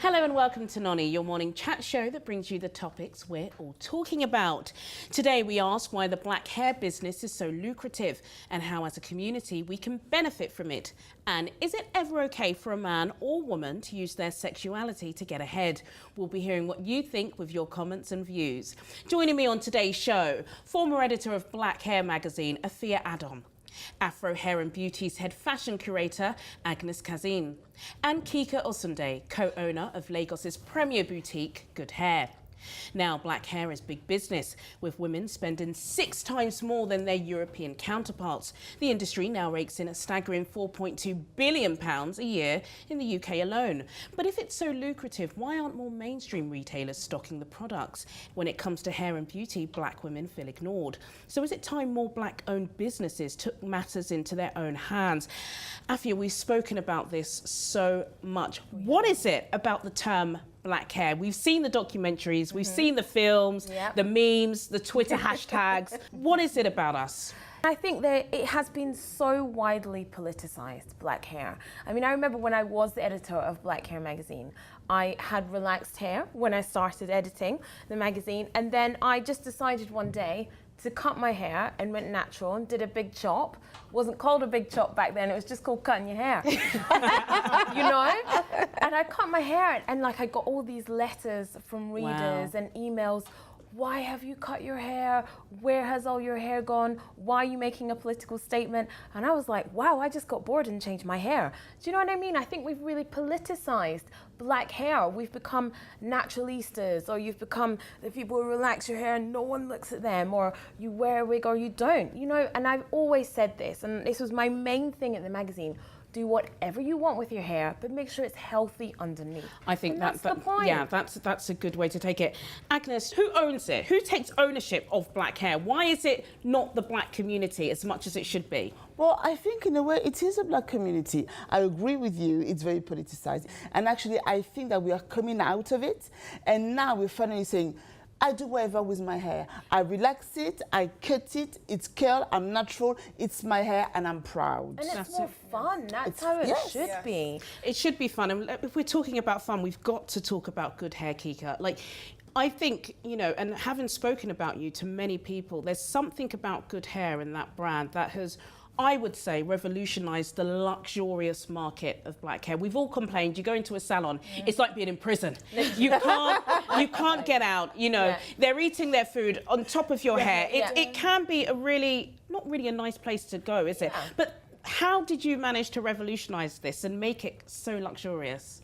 Hello and welcome to Noni, your morning chat show that brings you the topics we're all talking about. Today we ask why the black hair business is so lucrative and how as a community we can benefit from it. And is it ever okay for a man or woman to use their sexuality to get ahead? We'll be hearing what you think with your comments and views. Joining me on today's show, former editor of Black Hair magazine, Afua Adom. Afro Hair and Beauty's head fashion curator, Agnes Cazin, and Kika Osunde, co-owner of Lagos's premier boutique, Good Hair. Now, black hair is big business, with women spending 6 times more than their European counterparts. The industry now rakes in a staggering £4.2 billion a year in the UK alone. But if it's so lucrative, why aren't more mainstream retailers stocking the products? When it comes to hair and beauty, black women feel ignored. So is it time more black-owned businesses took matters into their own hands? Afua, we've spoken about this so much. What is it about the term black hair? We've seen the documentaries, we've seen the films, the memes, the Twitter hashtags. What is it about us? I think that it has been so widely politicized, black hair. I mean, I remember when I was the editor of Black Hair magazine, I had relaxed hair when I started editing the magazine, and then I just decided one day to cut my hair and went natural and did a big chop. Wasn't called a big chop back then, it was just called cutting your hair. You know? And I cut my hair and like I got all these letters from readers and emails. Why have you cut your hair? Where has all your hair gone? Why are you making a political statement? And I was like, wow, I just got bored and changed my hair. Do you know what I mean? I think we've really politicized black hair. We've become naturalistas, or you've become the people who relax your hair and no one looks at them, or you wear a wig or you don't, you know? And I've always said this, and this was my main thing at the magazine. Do whatever you want with your hair, but make sure it's healthy underneath. I think that's the point. Yeah, that's a good way to take it. Agnes, who owns it? Who takes ownership of black hair? Why is it not the black community as much as it should be? Well, I think in a way it is a black community. I agree with you, it's very politicized. And actually, I think that we are coming out of it. And now we're finally saying, I do whatever with my hair. I relax it, I cut it, it's curl, I'm natural, it's my hair, and I'm proud. And it's more fun, that's how it should be. It should be fun, and if we're talking about fun, we've got to talk about good hair, Kika. Like, I think, you know, and having spoken about you to many people, there's something about Good Hair and that brand that has, I would say, revolutionised the luxurious market of black hair. We've all complained, you go into a salon, it's like being in prison. You can't get out, you know. They're eating their food on top of your hair. It can be a really, not really a nice place to go, is it? But how did you manage to revolutionise this and make it so luxurious?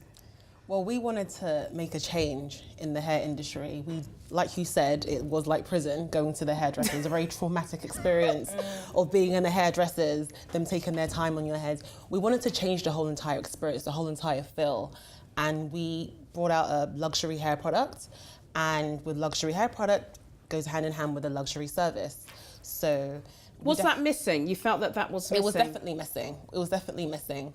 Well, we wanted to make a change in the hair industry. We, like you said, it was like prison, going to the hairdressers. It was a very traumatic experience of being in the hairdressers, them taking their time on your head. We wanted to change the whole entire experience, the whole entire feel. And we brought out a luxury hair product. And with luxury hair product goes hand in hand with a luxury service. So was that missing? You felt that was missing? It was definitely missing. It was definitely missing.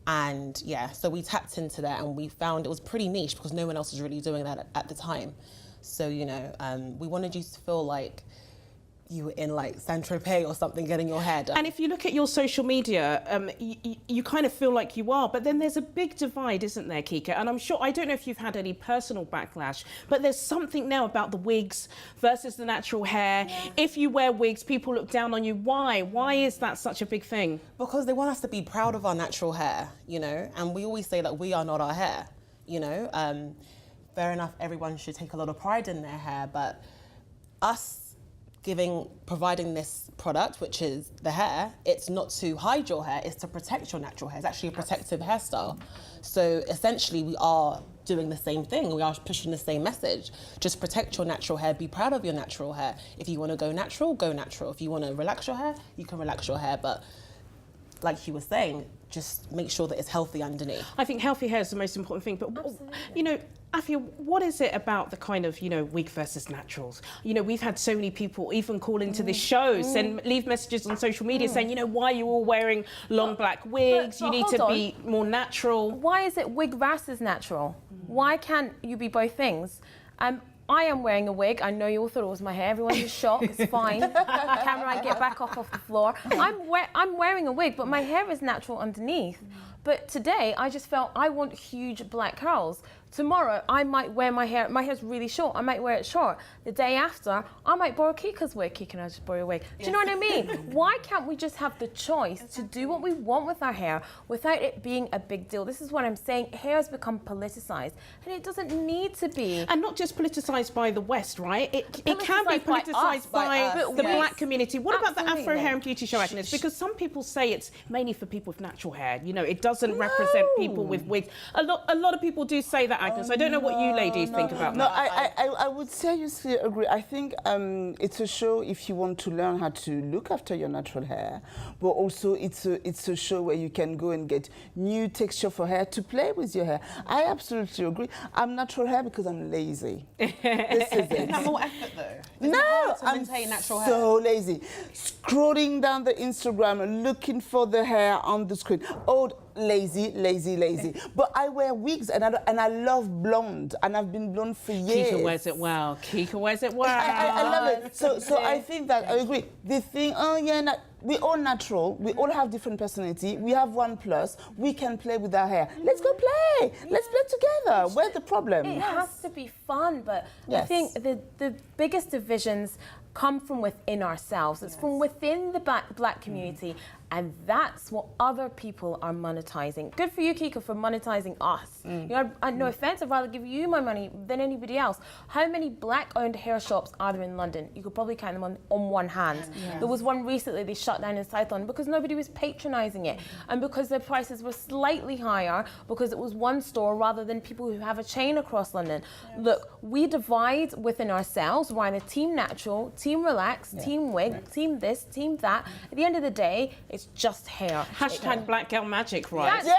And yeah, so we tapped into that and we found it was pretty niche because no one else was really doing that at the time. So, you know, we wanted you to feel like you were in like Saint-Tropez or something getting your hair done. And if you look at your social media, you kind of feel like you are, but then there's a big divide, isn't there, Kika? And I'm sure, I don't know if you've had any personal backlash, but there's something now about the wigs versus the natural hair. If you wear wigs, people look down on you. Why? Why is that such a big thing? Because they want us to be proud of our natural hair, you know? And we always say that we are not our hair, you know? Fair enough, everyone should take a lot of pride in their hair, but us providing this product, which is the hair, it's not to hide your hair, it's to protect your natural hair. It's actually a protective hairstyle. So essentially we are doing the same thing. We are pushing the same message. Just protect your natural hair, be proud of your natural hair. If you want to go natural, go natural. If you want to relax your hair, you can relax your hair. But like you were saying, just make sure that it's healthy underneath. I think healthy hair is the most important thing, but you know, Afua, what is it about the kind of, you know, wig versus naturals? You know, we've had so many people even call into this show, leave messages on social media saying, you know, why are you all wearing long black wigs? You need to be more natural. Why is it wig versus natural? Why can't you be both things? I am wearing a wig. I know you all thought it was my hair. Everyone's in shock. It's fine. Camera, get back off the floor. I'm wearing a wig, but my hair is natural underneath. But today, I just felt I want huge black curls. Tomorrow, I might wear my hair's really short, I might wear it short. The day after, I might borrow Kika's wig. Kika and I just borrow your wig. Do you know what I mean? Why can't we just have the choice to do what we want with our hair without it being a big deal? This is what I'm saying. Hair has become politicized, and it doesn't need to be. And not just politicized by the West, right? It can be politicized by the black community. What about the Afro Hair and Beauty Show, Agnes? Because some people say it's mainly for people with natural hair. You know, it doesn't represent people with wigs. A lot of people do say that, Agnes. I don't know what you ladies think about that. No, I would seriously agree. I think it's a show if you want to learn how to look after your natural hair, but also it's a show where you can go and get new texture for hair to play with your hair. I absolutely agree. I'm natural hair because I'm lazy. This is it. Isn't that more effort though? No, I'm natural hair? so lazy. Scrolling down the Instagram and looking for the hair on the screen. Oh, lazy. But I wear wigs and I love blonde, and I've been blonde for years. Kika wears it well. Kika wears it well. I love it. So I think that I agree. The thing, we're all natural. We all have different personality. We have one plus. We can play with our hair. Let's go play. Let's play together. Where's the problem? It has to be fun, but I think the biggest divisions come from within ourselves. It's from within the black community, and that's what other people are monetizing. Good for you, Kika, for monetizing us. You know, no offense, I'd rather give you my money than anybody else. How many black-owned hair shops are there in London? You could probably count them on one hand. There was one recently they shut down in South London because nobody was patronizing it, and because their prices were slightly higher because it was one store rather than people who have a chain across London. Look, we divide within ourselves. We're either team natural, team relax, team wig, team this, team that. At the end of the day, it's just hair. Hashtag black girl magic, right? That's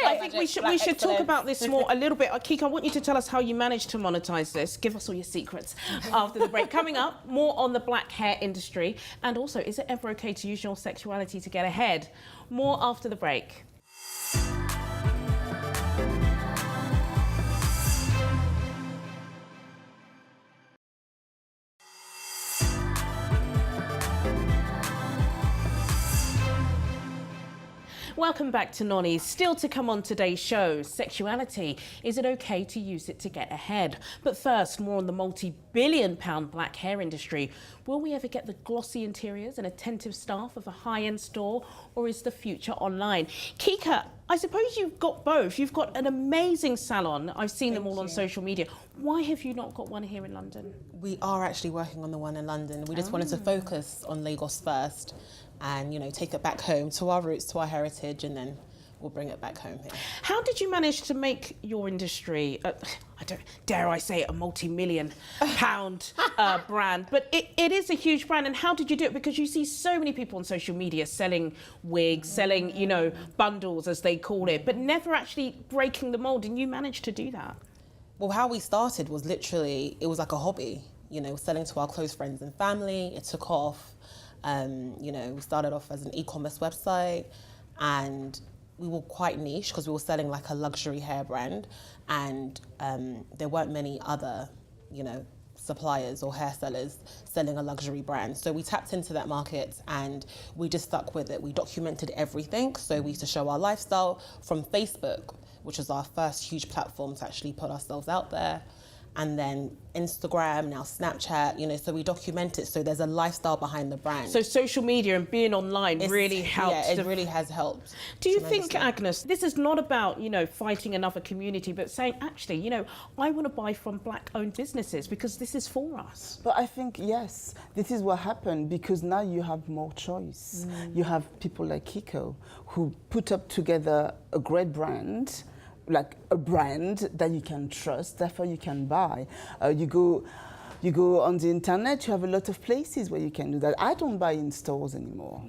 I think we should talk about this more a little bit. Kika, I want you to tell us how you managed to monetize this. Give us all your secrets after the break. Coming up, more on the black hair industry, and also, is it ever okay to use your sexuality to get ahead? More after the break. Welcome back to Noni. Still to come on today's show, sexuality. Is it okay to use it to get ahead? But first, more on the multi-billion-pound black hair industry. Will we ever get the glossy interiors and attentive staff of a high-end store, or is the future online? Kika, I suppose you've got both. You've got an amazing salon. I've seen them all on social media. Why have you not got one here in London? We are actually working on the one in London. We just wanted to focus on Lagos first, and, you know, take it back home to our roots, to our heritage, and then we'll bring it back home here. How did you manage to make your industry, dare I say it, a multi-million pound brand, but it is a huge brand, and how did you do it? Because you see so many people on social media selling wigs, selling, you know, bundles as they call it, but never actually breaking the mold, and you managed to do that. Well, how we started was literally, it was like a hobby, you know, selling to our close friends and family. It took off. You know, we started off as an e-commerce website, and we were quite niche because we were selling like a luxury hair brand, and there weren't many other, you know, suppliers or hair sellers selling a luxury brand. So we tapped into that market and we just stuck with it. We documented everything. So we used to show our lifestyle from Facebook, which was our first huge platform to actually put ourselves out there. And then Instagram, now Snapchat, you know, so we document it. So there's a lifestyle behind the brand. So social media and being online really helps. Yeah, it really has helped. Do you think, Agnes, this is not about, you know, fighting another community, but saying, actually, you know, I want to buy from black-owned businesses because this is for us? But I think, yes, this is what happened because now you have more choice. You have people like Kiko who put up together a great brand, like a brand that you can trust, therefore you can buy. You go on the internet, you have a lot of places where you can do that. I don't buy in stores anymore.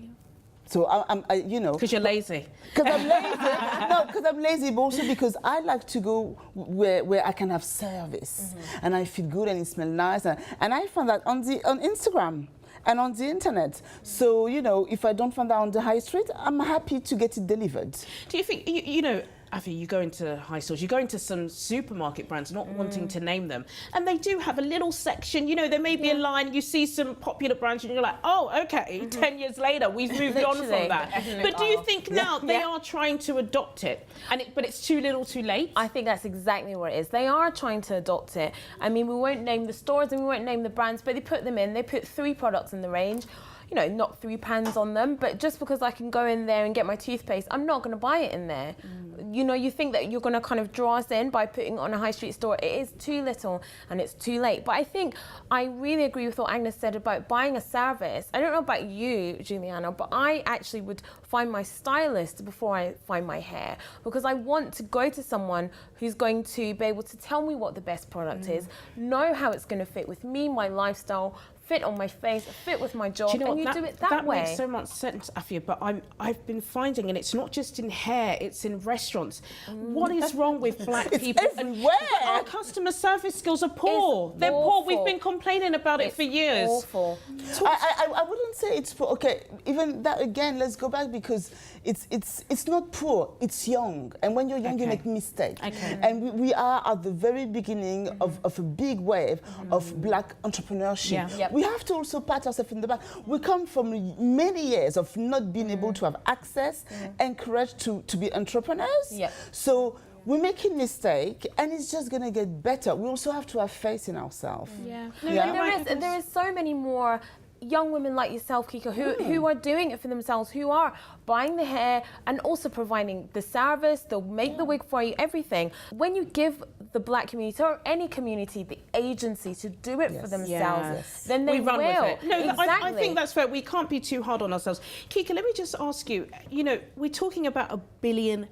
So you know. Because you're lazy. Because I'm lazy. No, because I'm lazy, but also because I like to go where I can have service, and I feel good and it smells nice, and I found that on Instagram and on the internet. So, you know, if I don't find that on the high street, I'm happy to get it delivered. Do you think, you know, Afua, you go into high stores, you go into some supermarket brands, not wanting to name them, and they do have a little section, you know, there may be a line, you see some popular brands and you're like, oh, okay, 10 years later, we've moved on from that. But do you think now they are trying to adopt it, but it's too little too late? I think that's exactly what it is. They are trying to adopt it. I mean, we won't name the stores and we won't name the brands, but they put them in. They put 3 products in the range. You know, not 3 pans on them, but just because I can go in there and get my toothpaste, I'm not going to buy it in there. You know, you think that you're going to kind of draw us in by putting it on a high street store. It is too little and it's too late. But I think I really agree with what Agnes said about buying a service. I don't know about you, Juliana, but I actually would find my stylist before I find my hair, because I want to go to someone who's going to be able to tell me what the best product is, know how it's going to fit with me, my lifestyle, fit on my face, fit with my job, do you know and what? do it that way. That makes so much sense, Afua, but I've been finding, and it's not just in hair, it's in restaurants. What is wrong with black people? It's everywhere. Our customer service skills are poor. They're poor. We've been complaining about it for years. Awful. I wouldn't say it's poor. Okay, even that again, let's go back, because it's not poor, it's young. And when you're young, you make mistakes. And we are at the very beginning of a big wave of black entrepreneurship. We have to also pat ourselves in the back. We come from many years of not being able to have access and courage to be entrepreneurs. So we're making mistake, and it's just going to get better. We also have to have faith in ourselves. There is so many more young women like yourself, Kika, who are doing it for themselves, who are buying the hair and also providing the service, they'll make the wig for you, everything. When you give the black community or any community the agency to do it for themselves, then they run will. With it. No, exactly. I think that's fair. We can't be too hard on ourselves. Kika, let me just ask you, you know, we're talking about £1 billion,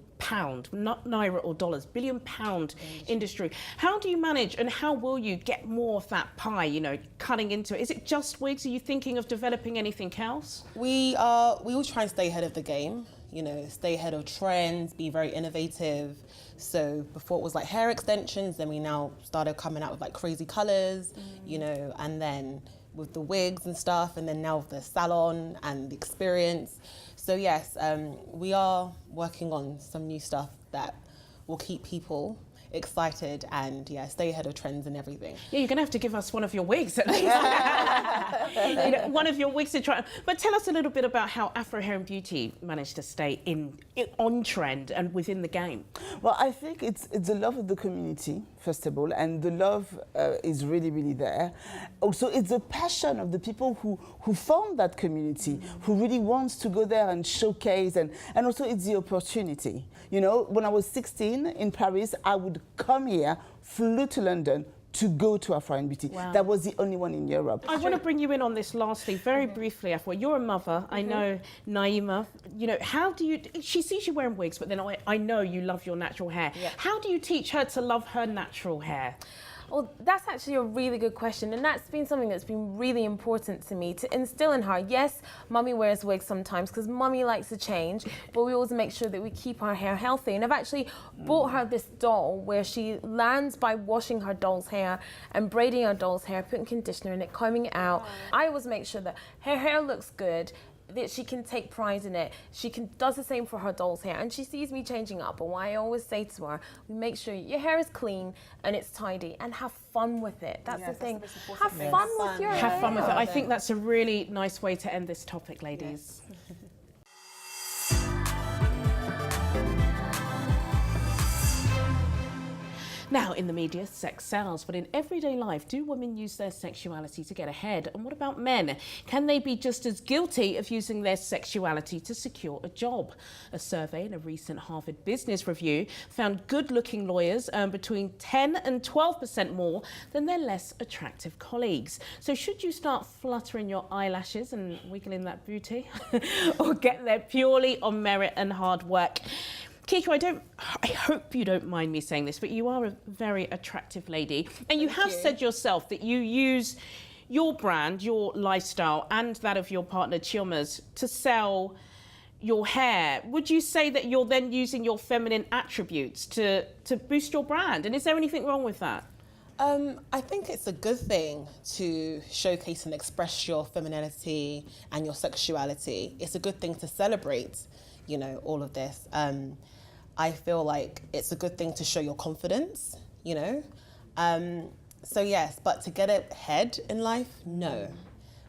not naira or dollars, £1 billion industry. How do you manage, and how will you get more of that pie, you know, cutting into it? Is it just wigs? Are you thinking of developing anything else? We will try and stay ahead of the game, you know, stay ahead of trends, be very innovative. So before it was like hair extensions, then we now started coming out with like crazy colours, you know, and then with the wigs and stuff, and then now the salon and the experience. So yes, we are working on some new stuff that will keep people excited and stay ahead of trends and everything. Yeah, you're gonna have to give us one of your wigs at least. You know, one of your wigs to try. But tell us a little bit about how Afro Hair and Beauty managed to stay on trend and within the game. Well, I think it's the love of the community, first of all, and the love is really, really there. Also, it's the passion of the people who form that community, who really wants to go there and showcase, and also it's the opportunity. You know, when I was 16 in Paris, I would come here, flew to London to go to Afua and Beauty. Wow. That was the only one in Europe. I want to bring you in on this lastly, very briefly, Afua. You're a mother. I know Naima. You know, how do you? She sees you wearing wigs, but then I know you love your natural hair. How do you teach her to love her natural hair? Well, that's actually a really good question, and that's been something that's been really important to me, to instill in her. Yes, mummy wears wigs sometimes because mummy likes to change, but we always make sure that we keep our hair healthy. And I've actually bought her this doll where she lands by washing her doll's hair and braiding her doll's hair, putting conditioner in it, combing it out. I always make sure that her hair looks good, that she can take pride in it. She does the same for her doll's hair, and she sees me changing up. But what I always say to her, make sure your hair is clean and it's tidy, and have fun with it. That's the thing. Have fun with your hair. Have fun with it. I think that's a really nice way to end this topic, ladies. Now, in the media, sex sells, but in everyday life, do women use their sexuality to get ahead? And what about men? Can they be just as guilty of using their sexuality to secure a job? A survey in a recent Harvard Business Review found good-looking lawyers earn between 10 and 12% more than their less attractive colleagues. So should you start fluttering your eyelashes and wiggling that booty? Or get there purely on merit and hard work? Kika, I hope you don't mind me saying this, but you are a very attractive lady. And you have said yourself that you use your brand, your lifestyle, and that of your partner, Chioma's, to sell your hair. Would you say that you're then using your feminine attributes to boost your brand? And is there anything wrong with that? I think it's a good thing to showcase and express your femininity and your sexuality. It's a good thing to celebrate, you know, all of this. I feel like it's a good thing to show your confidence, you know? So yes, but to get ahead in life, no.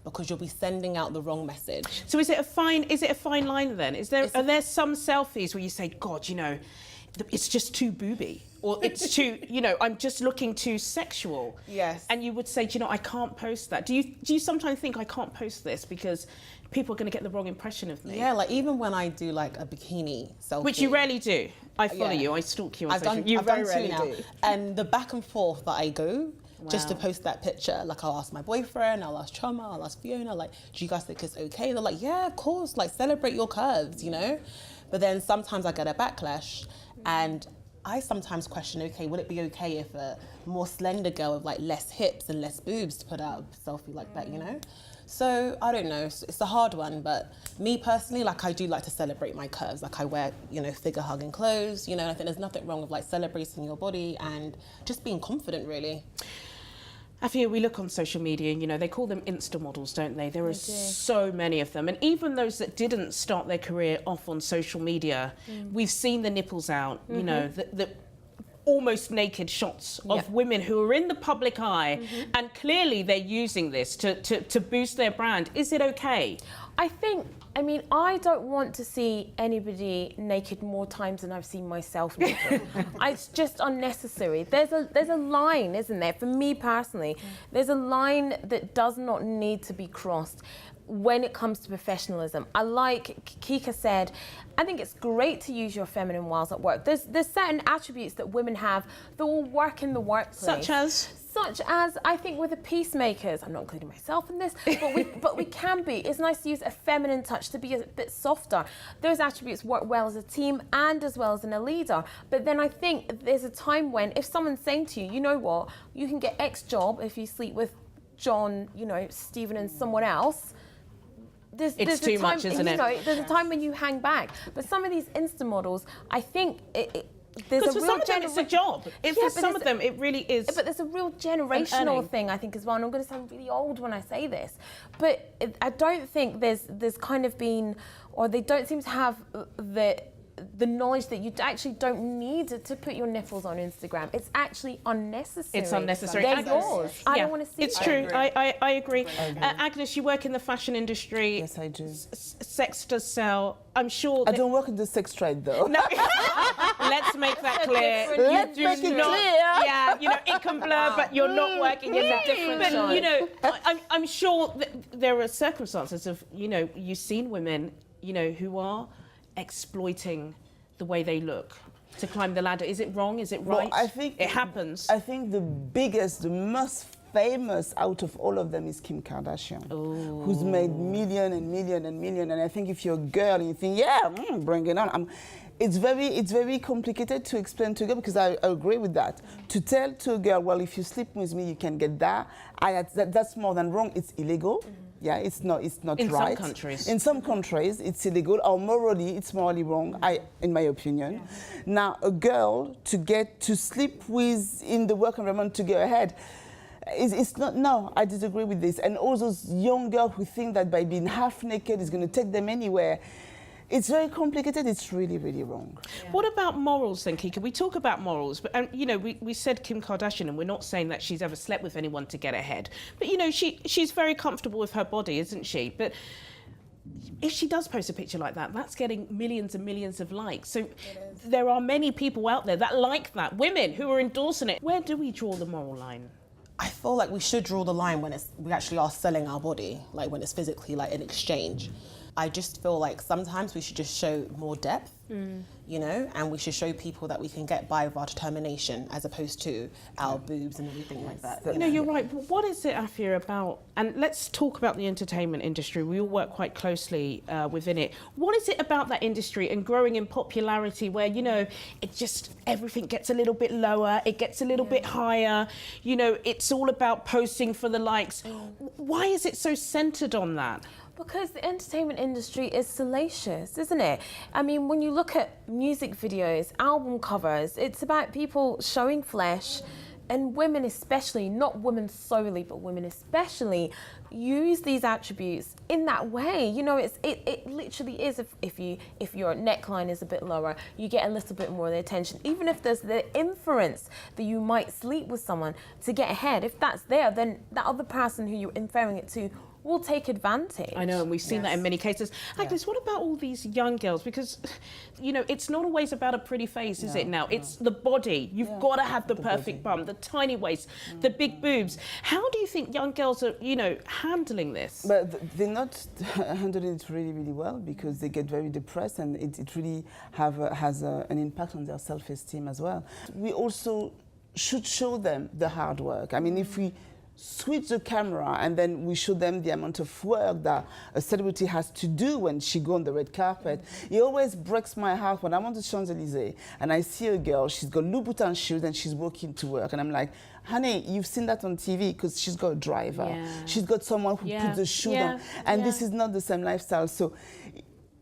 Because you'll be sending out the wrong message. So is it a fine line then? Are there some selfies where you say, God, you know, it's just too booby, or it's too, you know, I'm just looking too sexual. Yes. And you would say, do you know, I can't post that. Do you sometimes think I can't post this because people are going to get the wrong impression of me? Yeah, like even when I do like a bikini selfie. Which you rarely do. I follow you, I stalk you on social media. I've done two now. And the back and forth that I go, just to post that picture, like I'll ask my boyfriend, I'll ask Choma, I'll ask Fiona, like, do you guys think it's okay? They're like, yeah, of course, like celebrate your curves, you know? But then sometimes I get a backlash, and I sometimes question, okay, would it be okay if a more slender girl with like less hips and less boobs to put out a selfie like that, you know? So I don't know, it's a hard one, but me personally, like I do like to celebrate my curves. Like I wear, you know, figure hugging clothes, you know, I think there's nothing wrong with like celebrating your body and just being confident, really. Afua, we look on social media and, you know, they call them Insta models, don't they? There are so many of them. And even those that didn't start their career off on social media, we've seen the nipples out, you know, the almost naked shots of women who are in the public eye, and clearly they're using this to boost their brand. Is it okay? I mean, I don't want to see anybody naked more times than I've seen myself naked. It's just unnecessary. There's a line, isn't there? For me personally, there's a line that does not need to be crossed when it comes to professionalism. I like Kika said, I think it's great to use your feminine wiles at work. There's certain attributes that women have that will work in the workplace. Such as, I think with the peacemakers, I'm not including myself in this, but we can be. It's nice to use a feminine touch, to be a bit softer. Those attributes work well as a team and as well as in a leader. But then I think there's a time when, if someone's saying to you, you know what, you can get X job if you sleep with John, you know, Stephen and someone else. It's too much, isn't it? You know, there's a time when you hang back. But some of these Insta models, I think there's a for real some of them it's a job. For some of them it really is. But there's a real generational thing, I think, as well. And I'm going to sound really old when I say this, but I don't think there's kind of been, or they don't seem to have the knowledge that you actually don't need to put your nipples on Instagram. It's actually unnecessary. It's unnecessary. They're yours. I don't want to see It's true. I agree. Agnes, you work in the fashion industry. Yes, I do. Sex does sell. I'm sure. I don't work in the sex trade, though. No. Let's make that clear. Let's make it clear. Yeah, you know, it can blur, but you're not working in that different. But you know, I'm sure that there are circumstances of, you know, you've seen women, you know, who are exploiting the way they look to climb the ladder. Is it wrong? Is it right? Well, I think it happens. I think the biggest, the most famous out of all of them is Kim Kardashian, who's made million and million and million. And I think if you're a girl and you think, yeah, bring it on. It's very complicated to explain to a girl, because I agree with that. To tell to a girl, well, if you sleep with me, you can get that. That's more than wrong. It's illegal. Yeah, it's not right. In some countries. In some countries, it's illegal, or morally, it's morally wrong, in my opinion. Yeah. Now, a girl to sleep with in the work environment to go ahead, it's not, no, I disagree with this. And all those young girls who think that by being half naked is going to take them anywhere, it's very complicated. It's really, really wrong. Yeah. What about morals then, Kika? We talk about morals, but you know, we said Kim Kardashian, and we're not saying that she's ever slept with anyone to get ahead. But you know, she's very comfortable with her body, isn't she? But if she does post a picture like that, that's getting millions and millions of likes. So there are many people out there that like that, women who are endorsing it. Where do we draw the moral line? I feel like we should draw the line when we actually are selling our body, like when it's physically like in exchange. I just feel like sometimes we should just show more depth, you know, and we should show people that we can get by with our determination as opposed to our boobs and everything like that. You know, you're right. But what is it, Afua, about, and let's talk about the entertainment industry. We all work quite closely within it. What is it about that industry and growing in popularity where, you know, it just, everything gets a little bit lower, it gets a little bit higher, you know, it's all about posting for the likes. Why is it so centered on that? Because the entertainment industry is salacious, isn't it? I mean, when you look at music videos, album covers, it's about people showing flesh, and women especially, not women solely, but women especially, use these attributes in that way. You know, it literally is, if your neckline is a bit lower, you get a little bit more of the attention. Even if there's the inference that you might sleep with someone to get ahead, if that's there, then that other person who you're inferring it to will take advantage. I know, and we've seen that in many cases. Agnes, what about all these young girls? Because, you know, it's not always about a pretty face, is it now? It's the body. You've got to have the perfect bum, the tiny waist, the big boobs. How do you think young girls are, you know, handling this? But they're not handling it really, really well, because they get very depressed, and it really has an impact on their self-esteem as well. We also should show them the hard work. I mean, if we switch the camera and then we show them the amount of work that a celebrity has to do when she goes on the red carpet. It always breaks my heart when I'm on the Champs-Elysees and I see a girl, she's got Louboutin shoes and she's walking to work, and I'm like, honey, you've seen that on TV, because she's got a driver. She's got someone who puts the shoes on, and this is not the same lifestyle. So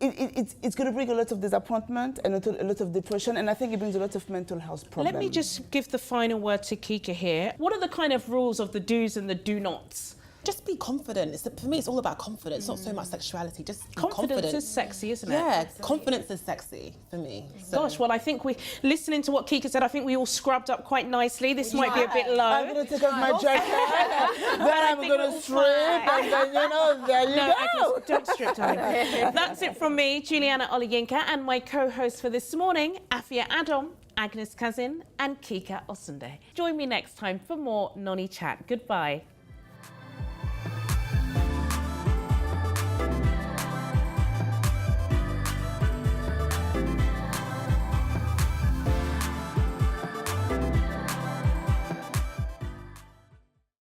it's going to bring a lot of disappointment and a lot of depression, and I think it brings a lot of mental health problems. Let me just give the final word to Kika here. What are the kind of rules of the do's and the do-nots? Just be confident. For me, it's all about confidence, not so much sexuality. Just be Confidence is sexy, isn't it? Yeah, confidence is sexy for me. So. Gosh, well, I think listening to what Kika said, I think we all scrubbed up quite nicely. This might be a bit low. I'm going to take off my jacket, then I'm going to strip, and then, you know, there you go. Agnes, don't strip, darling. That's it from me, Juliana Olayinka, and my co-host for this morning, Afua Adom, Agnes Cazin, and Kika Osunde. Join me next time for more Noni Chat. Goodbye.